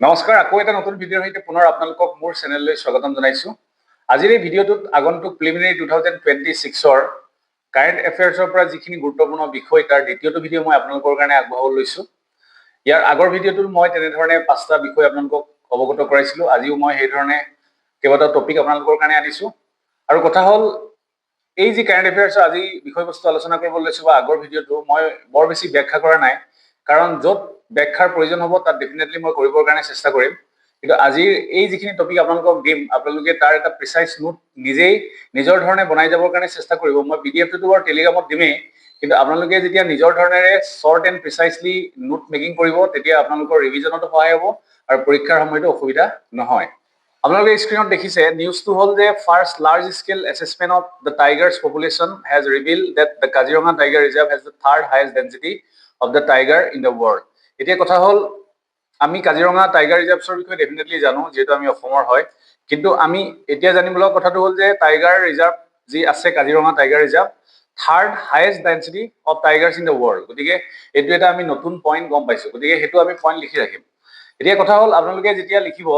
নমস্কাৰ, আকৌ এটা নতুন ভিডিঅ'ৰ সৈতে পুনৰ আপোনালোকক মোৰ চেনেললৈ স্বাগতম জনাইছোঁ। আজিৰ এই ভিডিঅ'টোত আগন্তুক প্ৰিলিমিনাৰী 2026ৰ কাৰেণ্ট এফেয়াৰ্ছৰ পৰা যিখিনি গুৰুত্বপূৰ্ণ বিষয় তাৰ দ্বিতীয়টো ভিডিঅ' মই আপোনালোকৰ কাৰণে আগবঢ়াব লৈছোঁ। ইয়াৰ আগৰ ভিডিঅ'টোত মই তেনেধৰণে 5টা বিষয় আপোনালোকক অৱগত কৰাইছিলোঁ। আজিও মই সেইধৰণে কেইবাটাও টপিক আপোনালোকৰ কাৰণে আনিছোঁ। আৰু কথা হ'ল, এই যি কাৰেণ্ট এফেয়াৰ্ছৰ আজি বিষয়বস্তু আলোচনা কৰিব লৈছোঁ বা আগৰ ভিডিঅ'টো মই বৰ বেছি ব্যাখ্যা কৰা নাই, কাৰণ য'ত ব্যাখ্যাৰ প্ৰয়োজন হ'ব তাত ডেফিনেটলি মই কৰিবৰ কাৰণে চেষ্টা কৰিম। কিন্তু আজিৰ এই যিখিনি টপিক আপোনালোকক দিম, আপোনালোকে তাৰ এটা প্ৰিচাইজ নোট নিজেই নিজৰ ধৰণে বনাই যাবৰ কাৰণে চেষ্টা কৰিব। মই পিডিএফটো বাৰু টেলিগ্ৰামত দিমেই, কিন্তু আপোনালোকে যেতিয়া নিজৰ ধৰণেৰে শ্বৰ্ট এণ্ড প্ৰিচাইজলি নোট মেকিং কৰিব, তেতিয়া আপোনালোকৰ ৰিভিজনতো সহায় হ'ব আৰু পৰীক্ষাৰ সময়তো অসুবিধা নহয়। আপোনালোকে স্ক্ৰীনত দেখিছে, নিউজটো হ'ল যে first large scale assessment of the tigers population has reveal that the Kaziranga tiger reserve has the third highest density of the tiger in the world. এতিয়া কথা হ'ল, আমি কাজিৰঙা টাইগাৰ ৰিজাৰ্ভছৰ বিষয়ে ডেফিনেটলি জানো, যিহেতু আমি অসমৰ হয়। কিন্তু আমি এতিয়া জানিব লগা কথাটো হ'ল যে টাইগাৰ ৰিজাৰ্ভ যি আছে, Kaziranga tiger reserve third highest density of Tigers in the world. গতিকে এইটো এটা আমি নতুন পইণ্ট গম পাইছোঁ। গতিকে সেইটো আমি পইণ্ট লিখি ৰাখিম। এতিয়া কথা হ'ল, আপোনালোকে যেতিয়া লিখিব,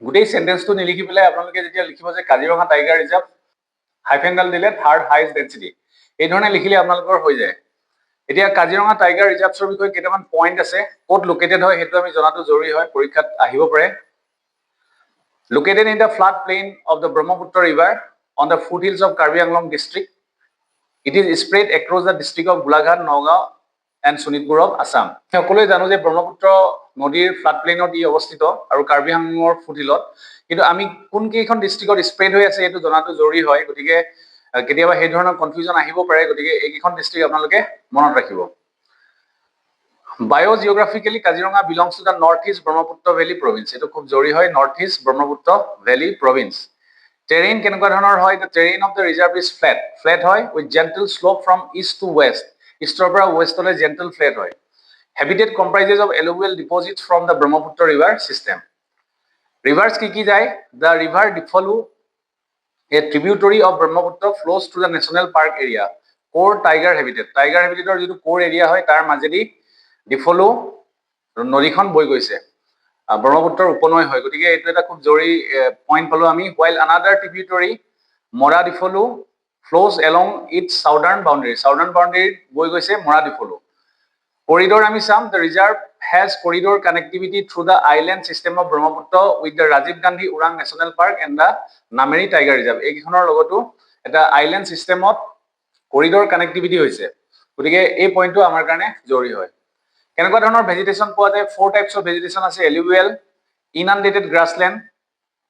গোটেই চেণ্টেন্সটো নিলিখি পেলাই আপোনালোকে যেতিয়া লিখিব যে কাজিৰঙা টাইগাৰ ৰিজাৰ্ভ হাইফেনডাল দিলে থাৰ্ড হাইয়েষ্ট ডেঞ্চিটি, এই ধৰণে লিখিলে আপোনালোকৰ হৈ যায়। এতিয়া কাজিৰঙা টাইগাৰ ৰিজাৰ্ভছৰ বিষয়ে কেইটামান পইণ্ট আছে, ক'ত লোকেটেড হয় সেইটো আমি জনাটো জৰুৰী হয়, পৰীক্ষাত আহিব পাৰে। Located in the flood plain of the Brahmaputra river on the foot hills of Karbi Anglong district. It is spread across the district of Golaghat, Nagaon and Sonitpur of Assam. সকলোৱে জানো যে ব্ৰহ্মপুত্ৰ নদীৰ ফ্লাড প্লেইনত ই অৱস্থিত আৰু কাৰ্বি আংলঙৰ ফুট হিলত। কিন্তু আমি কোনকেইখন ডিষ্ট্ৰিক্টত স্প্ৰেড হৈ আছে সেইটো জনাটো জৰুৰী হয়। গতিকে কেতিয়াবা সেই ধৰণৰ কনফিউজন আহিব পাৰে। গতিকে এইকেইখন ডিষ্ট্ৰিক্ট আপোনালোকে মনত ৰাখিব। Biogeographically Kaziranga belongs to the north east Brahmaputra valley province. এইটো খুব জৰুৰী হয়, north east Brahmaputra valley province. Terrain কেনেকুৱা ধৰণৰ হয়? The terrain of the reserve is flat. Flat হয় with gentle slope from east to west. ইষ্টৰ পৰা ৱেষ্টলৈ জেণ্টল ফ্লেট হয়। Habitat comprises of alluvial deposits from the Brahmaputra river system. Rivers কি যায়? The river Diphlu, a tributary of Brahmaputra, flows through the national park area. Core tiger habitat. Tiger habitat যিটো core area হয় তাৰ মাজেদি ডিফলো নদীখন বৈ গৈছে, ব্ৰহ্মপুত্ৰৰ উপনৈ হয়। গতিকে এইটো এটা খুব জৰুৰী পইণ্ট পালো আমি। while another tributary মৰা ডিফলো flows along its southern boundary. southern boundary বৈ গৈছে মৰা ডিফলো। Corridor আমি চাম, the reserve has corridor connectivity through the island system of Brahmaputra with the Rajiv Gandhi Urang National Park and the Nameri Tiger Reserve. এইকেইখনৰ লগতো এটা island চিষ্টেমত corridor connectivity হৈছে। গতিকে এই পইণ্টটো আমাৰ কাৰণে জৰুৰী হয়। কেনেকুৱা ধৰণৰ ভেজিটেশ্যন পোৱা যায়? 4 টাইপছ অফ ভেজিটেশ্যন আছে। এলুভিয়েল, ইনানডেটেড গ্ৰাছলেণ্ড,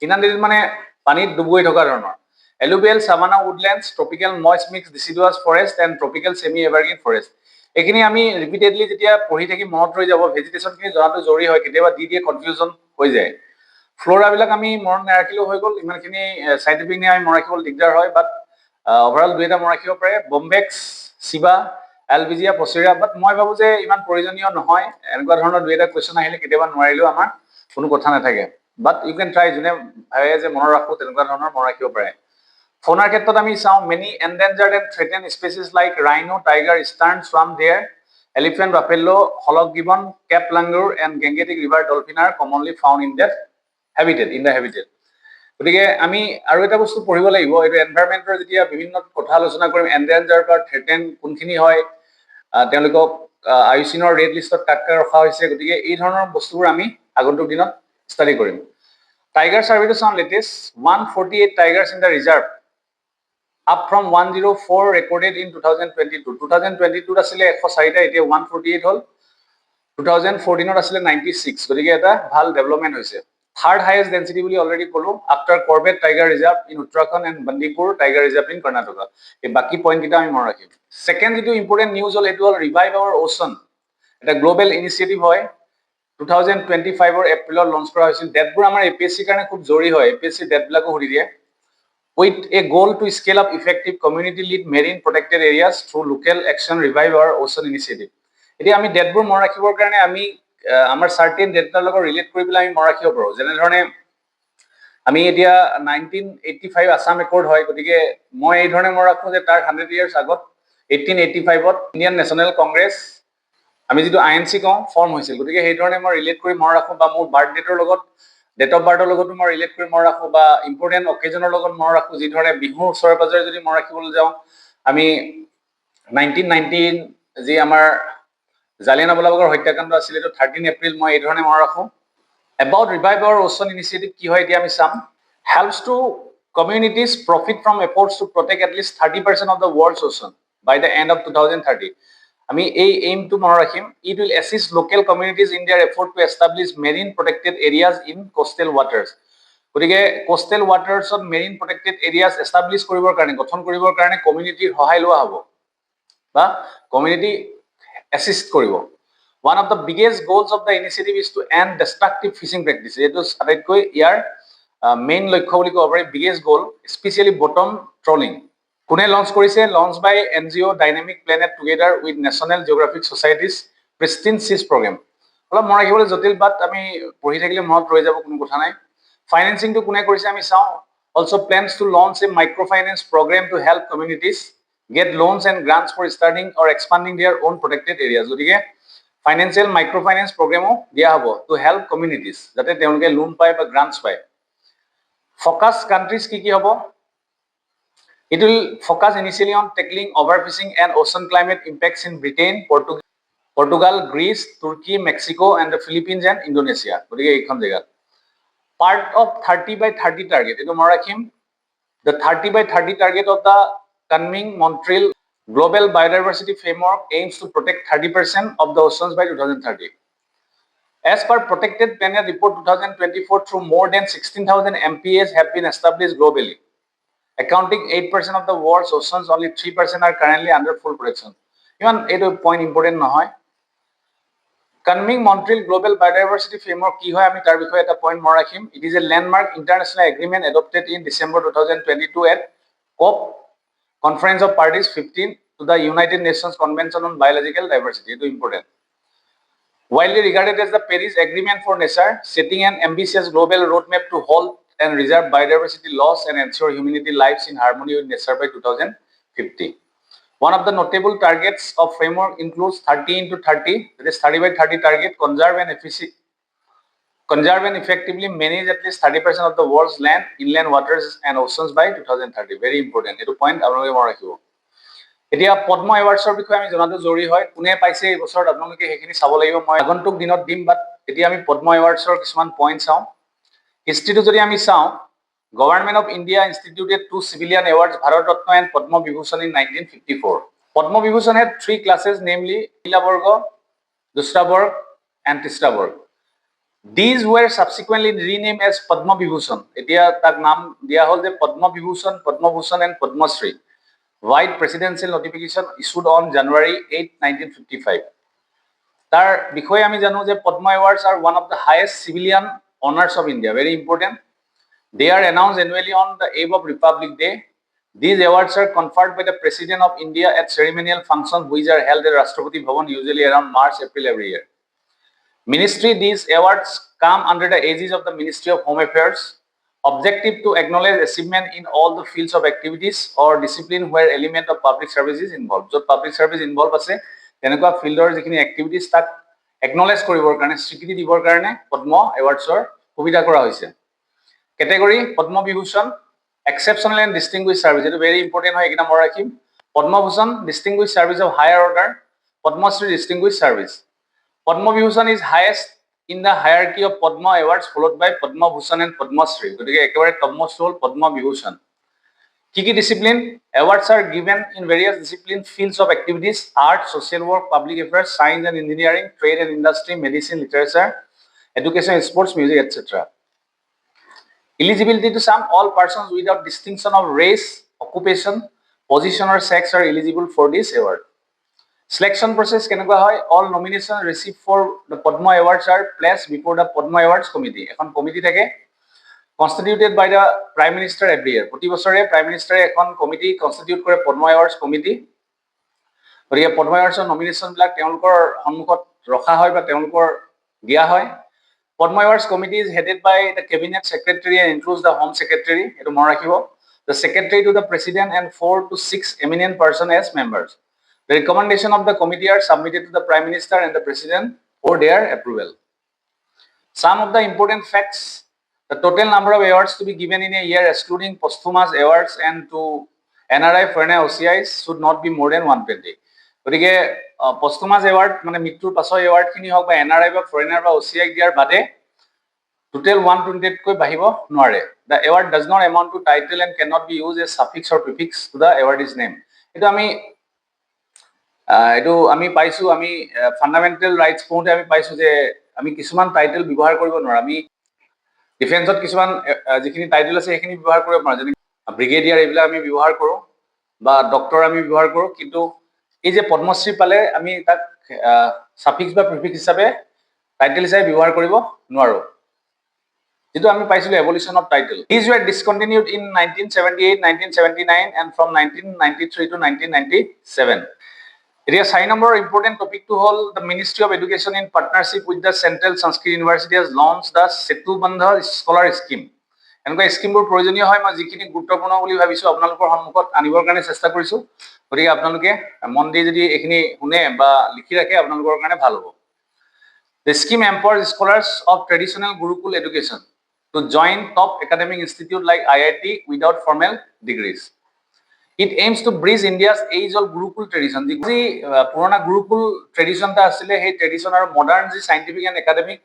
ইনানডেটেড মানে পানীত ডুব গৈ থকা ধৰণৰ। Alluvial, savanna woodlands, tropical moist mix deciduous forest and tropical semi evergreen forest. এইখিনি আমি ৰিপিটেডলি যেতিয়া পঢ়ি থাকি মনত ৰৈ যাব, ভেজিটেশ্যনখিনি জনাটো জৰুৰী হয়। কেতিয়াবা দি দিয়ে কনফিউজন হৈ যায়। ফ্ল'ৰাবিলাক আমি মনত নাৰাখিলেও হৈ গ'ল, ইমানখিনি চাইণ্টিফিক নিয়ে আমি মনত ৰাখিবলৈ দিগদাৰ হয়। বাট অভাৰঅল 2এটা মনত ৰাখিব পাৰে, বম্বেক্স, চিবা, এলবিজিয়া, পচেৰিয়া। বাট মই ভাবোঁ যে ইমান প্ৰয়োজনীয় নহয়। এনেকুৱা ধৰণৰ 2এটা কুৱেশ্যন আহিলে কেতিয়াবা নোৱাৰিলেও আমাৰ কোনো কথা নাথাকে। বাট ইউ কেন ট্ৰাই, যোনে ভাবে যে মনত ৰাখোঁ তেনেকুৱা ধৰণৰ মনত ৰাখিব পাৰে। ফৌনাৰ ক্ষেত্ৰত আমি চাওঁ, many endangered and threatened species like rhino, tiger, eastern, স্ৱাম deer, elephant, buffalo, hoolock gibbon, capped langur and Gangetic river dolphin are commonly found in the habitat. গতিকে আমি আৰু এটা বস্তু পঢ়িব লাগিব, এইটো এনভাইৰনমেণ্টৰ যেতিয়া বিভিন্ন কথা আলোচনা কৰিম, এনডেঞ্জাৰ্ড বা থ্ৰেটেণ্ড কোনখিনি হয়, তেওঁলোকক IUCNৰ ৰেড লিষ্টত কাক ৰখা হৈছে। গতিকে এই ধৰণৰ বস্তুবোৰ আমি আগন্তুক দিনত ষ্টাডি কৰিম। টাইগাৰ চাৰ্ভেটো চাওঁ latest. 148 Tigers in the reserve, up from 104 recorded in 2022। 2022ত আছিলে 104টা, এতিয়া 148 হ'ল। 2014ত আছিলে 96। গতিকে এটা ভাল ডেভেলপমেণ্ট হৈছে। থাৰ্ড হাইয়েষ্ট ডেঞ্চিটি বুলি অলৰেডি ক'লো, after Corbett tiger reserve in Uttarakhand and Bandipur tiger reserve in Karnataka. এই বাকী পইণ্টকেইটা আমি মনত ৰাখিম। ছেকেণ্ড যিটো ইম্পৰ্টেণ্ট নিউজ হ'ল সেইটো হ'ল ৰিভাইভ আৱাৰ অ'চন। এটা গ্ল'বেল ইনিচিয়েটিভ হয়, 2025ৰ এপ্ৰিলত লঞ্চ কৰা হৈছিল। ডেটবোৰ আমাৰ APSCৰ কাৰণে খুব জৰুৰী হয়, APSC ডেটবিলাকো সুধি দিয়ে। With a goal to scale up effective community-led marine protected areas through local action, revive our ocean initiative. এতিয়া আমি ডেটবোৰ মনত ৰাখিবৰ কাৰণে আমি আমাৰ চাৰ্টেইন ডেটাৰ লগত ৰিলেট কৰি পেলাই আমি মনত ৰাখিব পাৰোঁ। যেনেধৰণে আমি এতিয়া 1985 আছাম একৰ্ড হয়। গতিকে মই এই ধৰণে মনত ৰাখোঁ যে তাৰ 100 years আগত 1885ত ইণ্ডিয়ান নেশ্যনেল কংগ্ৰেছ আমি যেটো আইএনসি কওঁ ফৰ্ম হৈছিল গতিকে সেই ধৰণে মই ৰিলেট কৰি মন ৰাখো বা মোৰ বাৰ্থ ডেটৰ লগত ডেট অফ বাৰ্থৰ লগতো মই ৰিলেট কৰি মন ৰাখো বা ইম্পৰ্টেণ্ট অকেজনৰ লগত মন ৰাখো যি ধৰণে বিহুৰ ওচৰে পাজৰে যদি মন ৰাখিবলৈ যাওঁ আমি 1919 যি আমাৰ জালিয়ানৱালাবাগৰ হত্যাকাণ্ড আছিল এটো 13 এপ্ৰিল মই এই ধৰণে মন ৰাখো about revive our ocean initiative কি হয় এতিয়া আমি চাম helps to communities profit from efforts to protect at least 30% of the world's ocean by the end of 2030 আমি এই aim to মন ৰাখিম it will assist local communities in their effort to establish marine protected areas in coastal waters গতিকে coastal waters of marine protected areas establish কৰিবৰ কাৰণে গঠন কৰিবৰ কাৰণে কমিউনিটিৰ সহায় লোৱা হ'ব বা কমিউনিটি assist কৰিব one of the biggest goals of the initiative is to end destructive fishing practices eto atakoi yar main লক্ষ্য বুলি ক'ব পাৰি biggest goal especially bottom trawling কোনে লঞ্চ কৰিছে launch by NGO Dynamic Planet together with National Geographic societies Pristine Seas programme অলপ মন ৰাখিবলৈ জটিল বাট আমি পঢ়ি থাকিলে মনত ৰৈ যাব কোনো কথা নাই ফাইনেন্সিং to কোনে কৰিছে আমি চাওঁ also plans to launch a microfinance program to help communities get loans and grants for starting or expanding their own protected areas গতিকে financial microfinance program দিয়া হ'ব to help communities যাতে তেওঁলোকে লোন পায় বা গ্ৰান্টস পায় focus countries কি হ'ব it will focus initially on tackling overfishing and ocean climate impacts in Britain Portugal Greece Turkey Mexico and the Philippines and Indonesia গতিকে এইখন জায়গা part of 30 by 30 target এটো মই ৰাখিম the 30 by 30 target of the Kunming Montreal Global Biodiversity Framework aims to protect 30% of the oceans by 2030. As per Protected Planet Report 2024, through more than 16,000 MPAs have been established globally. Accounting 8% of the world's oceans, only 3% are currently under full protection. Even a point important নহয়. Kunming Montreal Global Biodiversity Framework কি হয় আমি তাৰ বিষয়ে এটা point মই ৰাখিম it is a landmark international agreement adopted in December 2022 at COP Conference of Parties 15 to the United Nations Convention on Biological Diversity it is important widely regarded as the Paris Agreement for Nature setting an ambitious global roadmap to halt and reserve biodiversity loss and ensure humanity lives in harmony with nature by 2050 one of the notable targets of framework includes 30 into 30 that is 30 by 30 target conserve and effectively manage at least 30% of the world's land inland waters and oceans by 2030 very important etu point আপোনালোকে মন ৰাখিব এতিয়া পদ্ম এৱাৰ্ডছৰ বিষয়ে আমি জনাটো জৰুৰী হয় কোনে পাইছে এই বছৰত আপোনালোকে হেখিনি চাব লাগিব মই আগন্তুক দিনত দিম বাট এতিয়া আমি পদ্ম এৱাৰ্ডছৰ কিছুমান পইণ্ট চাওঁ হিষ্ট্ৰীটো যদি আমি চাওঁ Government of India instituted 2 civilian awards Bharat Ratna and Padma Vibhushan in 1954 Padma Vibhushan had 3 classes namely Pehla Barga Dusra Barg and Tisra Barg these were subsequently renamed as Padma Vibhushan etia tak naam dia hol je Padma Vibhushan Padma Bhushan and Padma Shri White presidential notification issued on January 8 1955 tar bikhoye ami janu je Padma awards are one of the highest civilian honors of India very important they are announced annually on the eve of Republic Day these awards are conferred by the President of India at ceremonial functions which are held at Rashtrapati Bhavan usually around March April every year Ministry these awards come under the aegis of the Ministry of Home Affairs objective to acknowledge achievement in all the fields of activities or discipline where element of public service is involved so public service involved ase tenekwa fielder jikhini activities tak acknowledge koribor karone sweekriti dibor karone Padma awards or subida kora hoise category Padma Vibhushan exceptional and distinguished service it is very important hoy ekita moi rakhim Padma Bhushan distinguished service of higher order Padma Shri distinguished service Padma Vibhushan is highest in the hierarchy of Padma awards followed by Padma Bhushan and Padma Shri gotike ekebare topmost hol Padma Vibhushan kiki discipline awards are given in various discipline fields of activities art social work public affairs science and engineering trade and industry medicine literature education sports music etc eligibility to some all persons without distinction of race occupation position or sex are eligible for this award selection process kenekwa hoy all nominations received for the Padma awards are placed before the Padma awards committee ekhon committee thake constituted by the prime minister every year proti bochore prime minister ekhon committee constitute kore Padma awards committee goriya Padma awards nomination blak teolukor honmukhot rokha hoy ba teolukor dia hoy Padma awards committee is headed by the cabinet secretary and includes the home secretary etu mon rakhibo the secretary to the president and 4 to 6 eminent person as members The recommendation of the committee are submitted to the Prime Minister and the President for their approval. Some of the important facts: the total number of awards to be given in a year, excluding posthumous awards and to NRI, foreigner, OCIs, should not be more than 120. গতিকে posthumous award মানে মৃত্যুৰ পাছৰ award খিনি হওক বা NRI বা foreigner বা OCI দিয়াৰ বাদে total 120 কৈ বাঢ়িব নোৱাৰে. The award does not amount to title and cannot be used as suffix or prefix to the award's name. এইটো আমি পাইছো, আমি ফান্ডামেন্টাল ৰাইটস পঢ়োতে আমি পাইছো যে আমি কিছুমান টাইটেল ব্যৱহাৰ কৰিব নোৱাৰো. আমি ডিফেন্সত কিছুমান যিখিনি টাইটেল আছে সেইখিনি ব্যৱহাৰ কৰিব পাৰো, যেনে ব্ৰিগেডিয়াৰ এইবিলাক আমি ব্যৱহাৰ কৰো বা ডক্টৰ আমি ব্যৱহাৰ কৰো, কিন্তু এই যে পদ্মশ্ৰী পালে আমি তাক সাফিক্স বা প্ৰিফিক্স হিচাপে টাইটেল হিচাপে ব্যৱহাৰ কৰিব নোৱাৰো, যেটো আমি পাইছিলো evolution of title. These were discontinued in 1978, 1979 and from 1993 to 1997. এতিয়া 4 নম্বৰ ইম্পৰ্টেন্ট টপিকটো হ'ল the Ministry of Education in partnership with the Central Sanskrit University has launched the Setu Bandha Scholar Scheme. এনেকুৱা স্কিমবোৰ প্ৰয়োজনীয় হয়, মই যিখিনি গুৰুত্বপূৰ্ণ বুলি ভাবিছো আপোনালোকৰ সন্মুখত আনিবৰ কাৰণে চেষ্টা কৰিছো, গতিকে আপোনালোকে মন দি যদি এইখিনি শুনে বা লিখি ৰাখে আপোনালোকৰ কাৰণে ভাল হ'ব. The scheme empowers scholars of traditional Gurukul education to join top academic institute like IIT without formal degrees. It aims to bridge India's age-old Gurukul tradition. The purana Gurukul tradition ta asile, hey tradition aru modern ji scientific and academic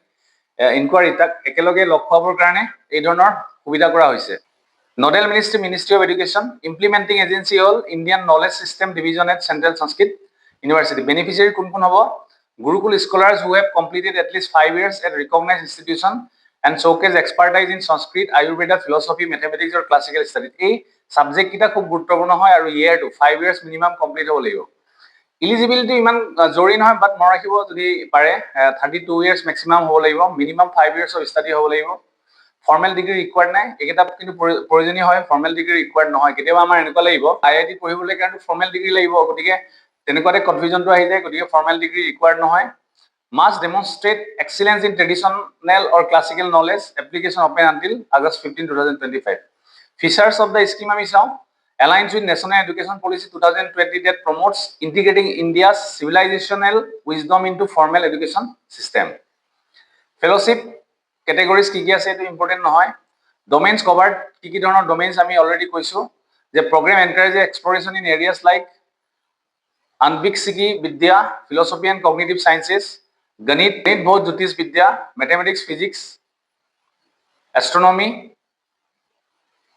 inquiry tak ekeloge lokhoabor karone ei dhonor subidha kora hoise. Nodal Ministry, Ministry of Education. Implementing agency hol Indian Knowledge System Division at Central Sanskrit University. Beneficiary kun kun hobo? Gurukul scholars who have completed at least 5 years at recognized institution and showcase expertise in Sanskrit, Ayurveda, philosophy, mathematics or classical studies. এই subject কিটা খুব গুৰুত্বপূৰ্ণ হয় আৰু ইয়াৰ 5 years minimum complete হ'ব লাগিব. Eligibility ইমান জৰুৰী নহয়, বাট মই ৰাখিব যদি পাৰে 32 years মেক্সিমাম হ'ব লাগিব, মিনিমাম 5 years অফ ষ্টাডি হ'ব লাগিব. ফৰ্মেল ডিগ্ৰী ৰিকোয়াৰ্ড নাই, এইকেইটা কিন্তু প্ৰয়োজনীয় হয়, ফৰ্মেল ডিগ্ৰী ৰিকোয়াৰ্ড নহয়. কেতিয়াবা আমাৰ এনেকুৱা লাগিব আইআইটি পঢ়িবলৈ কাৰণে ফৰ্মেল ডিগ্ৰী লাগিব, গতিকে তেনেকুৱাতে কনফিউজনটো আহি যায়, গতিকে ফৰ্মেল ডিগ্ৰী ৰিকোয়াৰ্ড নহয়. Must demonstrate excellence in traditional or classical knowledge. Application open until August 15, 2025. Features of the scheme ami sao: aligns with National Education Policy 2020 that promotes integrating India's civilizational wisdom into formal education system. Fellowship categories ki ki ase etu important nohoy. Domains covered ki dhৰণৰ domains ami already koisu je program encourages exploration in areas like Anvikshiki Vidya, philosophy and cognitive sciences, Ganit, Bhaut Jyotish Vidya, mathematics, physics, astronomy,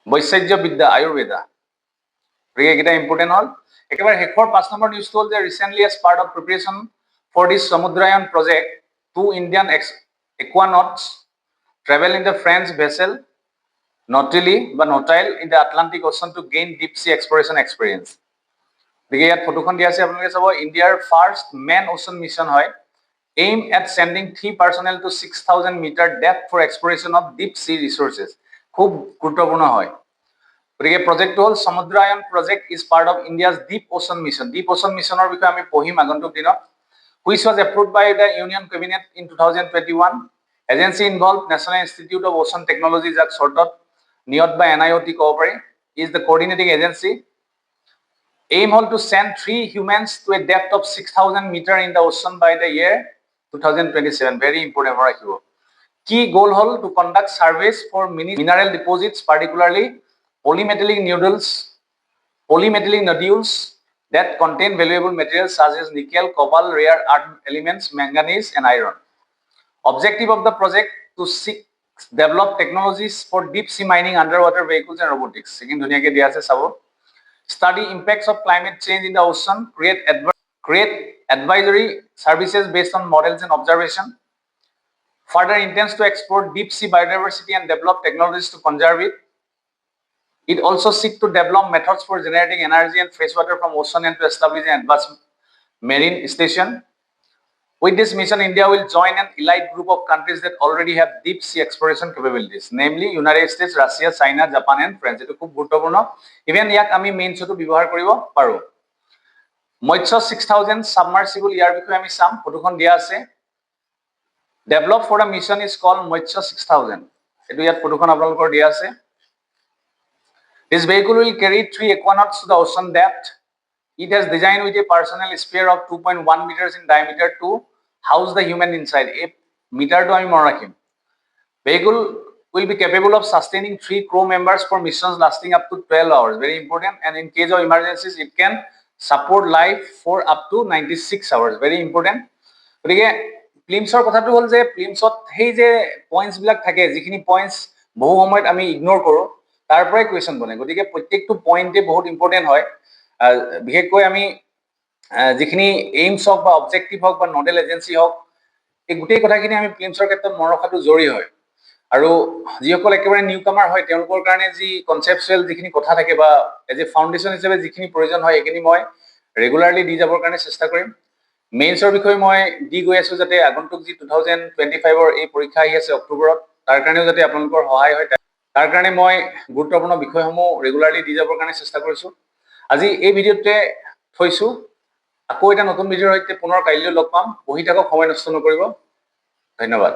Vaishajya Vidya, Ayurveda. It is important all. Ekebar hekor 5 number news told that recently as part of preparation for this Samudrayan project, 2 Indian aquanauts travel in the French vessel Nautile in the Atlantic Ocean to gain deep sea exploration experience. গতিকে ইয়াত ফটোখন দিয়া আছে, আপোনালোকে চাব ইণ্ডিয়াৰ first man ওচন mission হয়, aim at sending 3 personnel to 6000 meter depth for exploration of deep sea resources. খুব গুৰুত্বপূৰ্ণ হয়। গতিকে প্ৰজেক্টটো হ'ল Samudrayaan project is part of India's deep ocean mission. Deep ocean মিছনৰ বিষয়ে আমি পঢ়িম আগন্তুক দিনত। which was approved by the Union Cabinet in 2021. Agency involved National Institute of Ocean Technology, যাক shortত NIOT by NIOT ক'ব পাৰি, is the coordinating agency. Aim hol to send 3 humans to a depth of 6000 meter in the ocean by the year 2027. Very important for you. Key goal hol to conduct surveys for mineral deposits, particularly polymetallic nodules that contain valuable materials such as nickel, cobalt, rare earth elements, manganese and iron. Objective of the project to seek develop technologies for deep sea mining, underwater vehicles and robotics. Second dunia ke diya ase sabo. Study impacts of climate change in the ocean, create advisory services based on models and observation. Further intends to explore deep sea biodiversity and develop technologies to conserve it. It also seeks to develop methods for generating energy and fresh water from ocean and to establish an advanced marine station. With this mission, India will join an elite group of countries that already have deep sea exploration capabilities, namely United States, Russia, China, Japan and France. Etu khub guruttopurno. Even yak ami main shoto bibahar koribo paru. Moitsho 6000 submersible yar bikhoye ami sam photokhon dia ase. Developed for a mission is called Moitsho 6000. Etu yat photokhon apnalokor dia ase. This vehicle will carry 3 aquanauts to the ocean depth. It has designed with a personal sphere of 2.1 meters in diameter to house the human inside. A meter to আমি মনে রাখিম. Vehicle will be capable of sustaining 3 crew members for missions lasting up to 12 hours. Very important. And in case of emergencies, it can support life for up to 96 hours. Very important. গতিকে প্লিমছৰ কথাটো হ'ল যে প্লিমছত সেই যে points বিলাক থাকে যিখিনি points বহু সময়ত আমি ইগনোৰ কৰোঁ তাৰ পৰাই কুৱেশ্যন বনে গতিকে প্ৰত্যেকটো পইণ্টে বহুত ইম্পৰ্টেণ্ট হয় বিশেষকৈ আমি যিখিনি এইমছ হওক বা অবজেক্টিভ হওক বা নডেল এজেঞ্চি হওক এই গোটেই কথাখিনি আমি প্লিমছৰ ক্ষেত্ৰত মনত ৰখাটো জৰুৰী হয় আৰু যিসকল একেবাৰে নিউ কামাৰ হয় তেওঁলোকৰ কাৰণে যি কনচেপচুৱেল যিখিনি কথা থাকে বা এজ এ ফাউণ্ডেশ্যন হিচাপে যিখিনি প্ৰয়োজন হয় সেইখিনি মই ৰেগুলাৰলি দি যাবৰ কাৰণে চেষ্টা কৰিম মেইনছৰ বিষয়ে মই দি গৈ আছো যাতে আগন্তুক যি 2025ৰ এই পৰীক্ষা আহি আছে অক্টোবৰত তাৰ কাৰণেও যাতে আপোনালোকৰ সহায় হয় তাৰ কাৰণে মই গুৰুত্বপূৰ্ণ বিষয়সমূহ ৰেগুলাৰলি দি যাবৰ কাৰণে চেষ্টা কৰিছো আজি এই ভিডিঅ'তে থৈছো আকৌ এটা নতুন ভিডিঅ'ৰ সৈতে পুনৰ কাইলৈ লগ পাম বহি থাকক সময় নষ্ট নকৰিব ধন্যবাদ